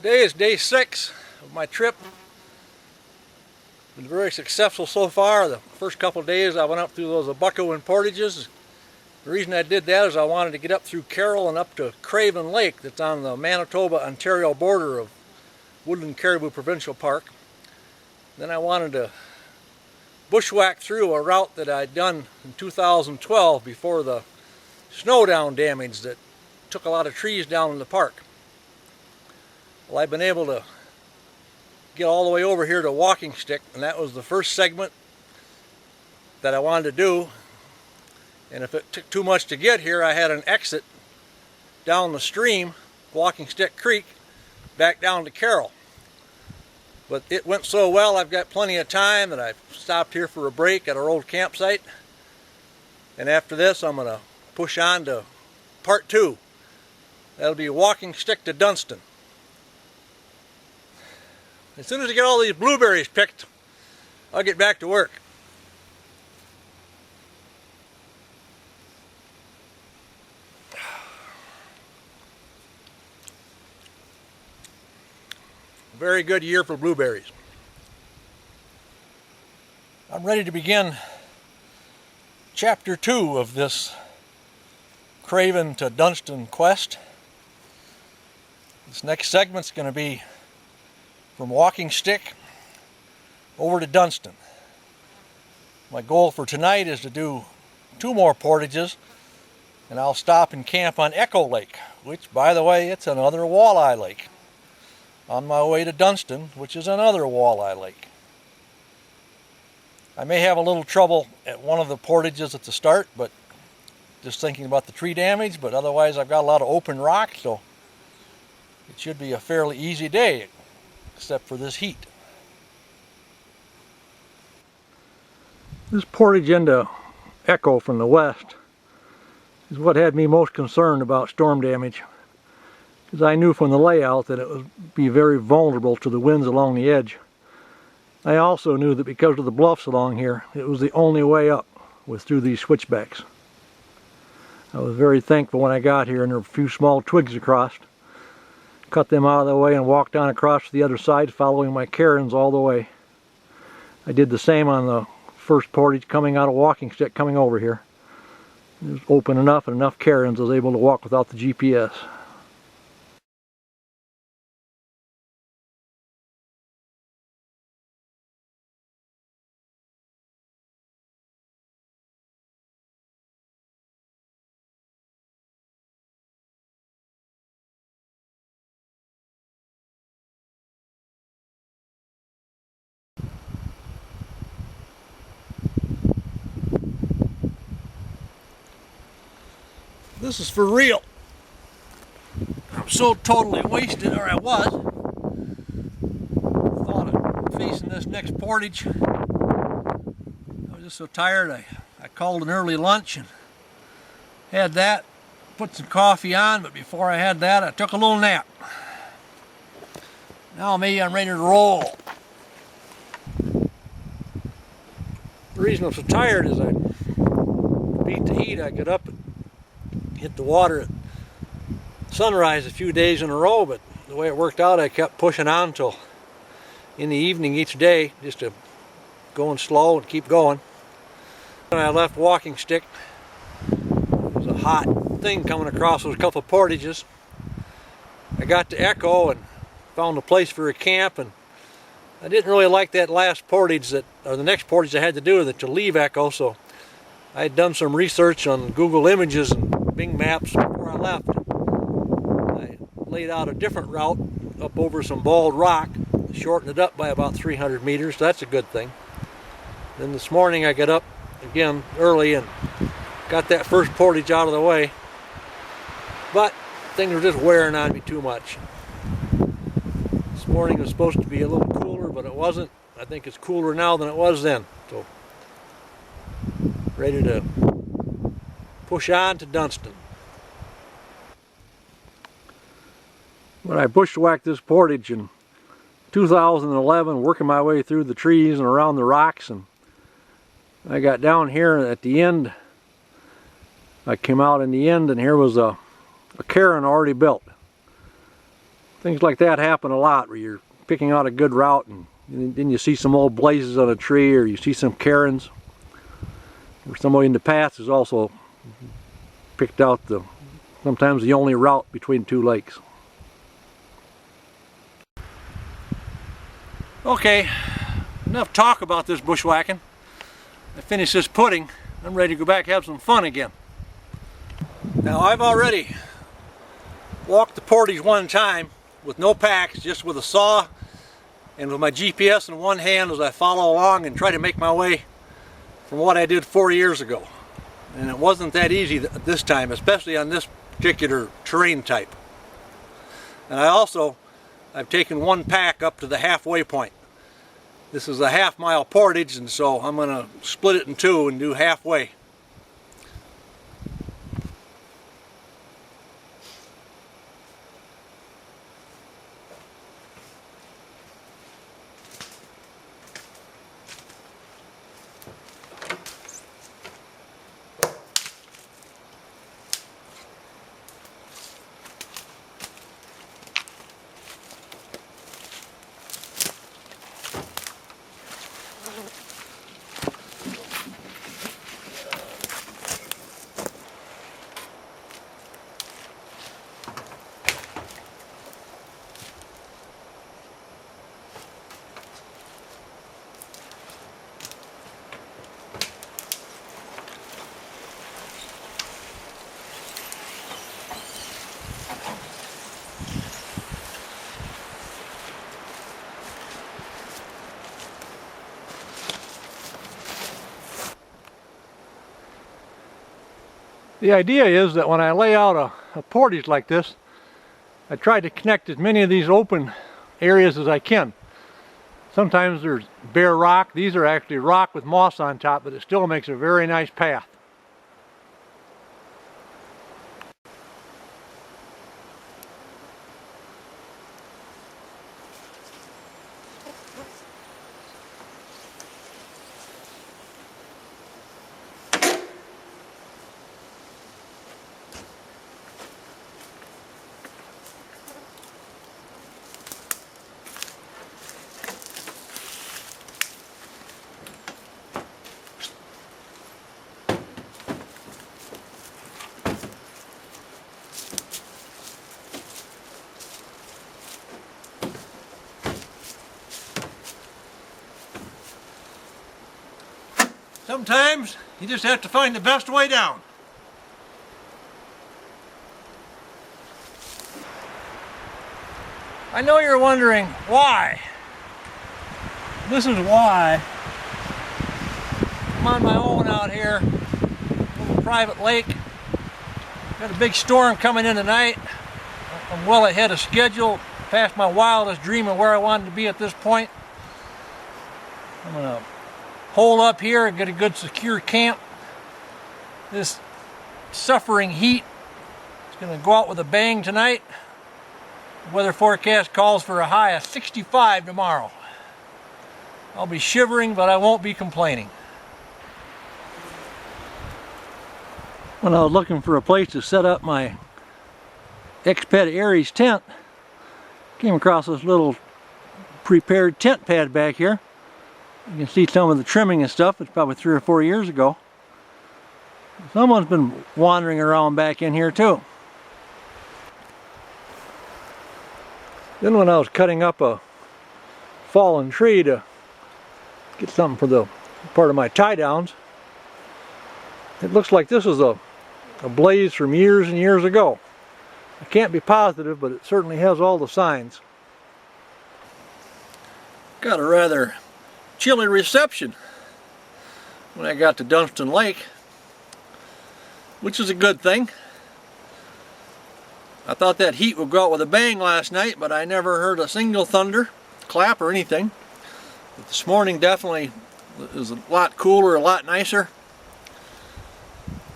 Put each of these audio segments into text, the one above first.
Today is day 6 of my trip. Been very successful so far. The first couple of days I went up through those bucko and portages. The reason I did that is I wanted to get up through Carroll and up to Craven Lake that's on the Manitoba-Ontario border of Woodland Caribou Provincial Park. Then I wanted to bushwhack through a route that I'd done in 2012 before the snowdown damage that took a lot of trees down in the park. Well, I've been able to get all the way over here to Walking Stick, and that was the first segment that I wanted to do. And if it took too much to get here, I had an exit down the stream, Walking Stick Creek, back down to Carroll. But it went so well, I've got plenty of time, and I've stopped here for a break at our old campsite. And after this, I'm going to push on to part 2. That'll be Walking Stick to Dunstan. As soon as I get all these blueberries picked, I'll get back to work. Very good year for blueberries. I'm ready to begin chapter 2 of this Craven to Dunstan quest. This next segment's going to be from Walking Stick over to Dunstan. My goal for tonight is to do 2 more portages, and I'll stop and camp on Echo Lake, which, by the way, it's another walleye lake, on my way to Dunstan, which is another walleye lake. I may have a little trouble at one of the portages at the start, but just thinking about the tree damage, but otherwise I've got a lot of open rock, so it should be a fairly easy day, except for this heat. This portage into Echo from the west is what had me most concerned about storm damage, because I knew from the layout that it would be very vulnerable to the winds along the edge. I also knew that because of the bluffs along here, it was the only way up was through these switchbacks. I was very thankful when I got here and there were a few small twigs across. Cut them out of the way and walked down across to the other side, following my cairns all the way. I did the same on the first portage coming out of Walking Stick coming over here. It was open enough and enough cairns I was able to walk without the GPS. This is for real. I'm so totally wasted, or I was. Thought of facing this next portage. I was just so tired, I called an early lunch and had that, put some coffee on, but before I had that, I took a little nap. Now maybe I'm ready to roll. The reason I'm so tired is I beat the heat. I got up and hit the water at sunrise a few days in a row, but the way it worked out, I kept pushing on till in the evening each day, just to going slow and keep going. When I left Walking Stick, it was a hot thing coming across those couple of portages. I got to Echo and found a place for a camp, and I didn't really like that last portage or the next portage I had to do with it to leave Echo, so I had done some research on Google Images and Bing Maps before I left. I laid out a different route up over some bald rock, shortened it up by about 300 meters, so that's a good thing. Then this morning I got up again early and got that first portage out of the way, but things were just wearing on me too much. This morning was supposed to be a little cooler, but it wasn't. I think it's cooler now than it was then, so ready to push on to Dunstan. When I bushwhacked this portage in 2011, working my way through the trees and around the rocks, and I got down here at the end. I came out in the end, and here was a cairn already built. Things like that happen a lot where you're picking out a good route and then you see some old blazes on a tree, or you see some cairns, or somebody in the past has also picked out sometimes the only route between two lakes. Okay, enough talk about this bushwhacking. I finished this pudding. I'm ready to go back and have some fun again. Now, I've already walked the portage one time with no packs, just with a saw and with my GPS in one hand as I follow along and try to make my way from what I did 4 years ago. And it wasn't that easy this time, especially on this particular terrain type. And I've taken one pack up to the halfway point. This is a half-mile portage, and so I'm going to split it in two and do halfway. The idea is that when I lay out a portage like this, I try to connect as many of these open areas as I can. Sometimes there's bare rock. These are actually rock with moss on top, but it still makes a very nice path. Sometimes you just have to find the best way down. I know you're wondering why. This is why. I'm on my own out here, little private lake. Got a big storm coming in tonight. I'm well ahead of schedule, past my wildest dream of where I wanted to be at this point. I'm gonna hole up here and get a good secure camp. This suffering heat is going to go out with a bang tonight. The weather forecast calls for a high of 65 tomorrow. I'll be shivering, but I won't be complaining. When I was looking for a place to set up my Exped Aries tent, came across this little prepared tent pad back here. You can see some of the trimming and stuff. It's probably 3 or 4 years ago. Someone's been wandering around back in here too. Then when I was cutting up a fallen tree to get something for the part of my tie downs, it looks like this is a blaze from years and years ago. I can't be positive, but it certainly has all the signs. Got a rather chilly reception when I got to Dunstan Lake, which is a good thing. I thought that heat would go out with a bang last night, but I never heard a single thunder clap or anything. But this morning definitely is a lot cooler, a lot nicer.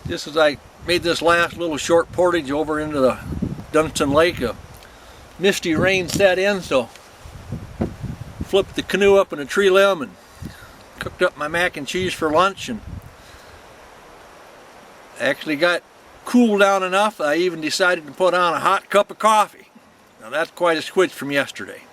Just as I made this last little short portage over into the Dunstan Lake, a misty rain set in, so flipped the canoe up in a tree limb and cooked up my mac and cheese for lunch, and actually got cooled down enough I even decided to put on a hot cup of coffee. Now that's quite a switch from yesterday.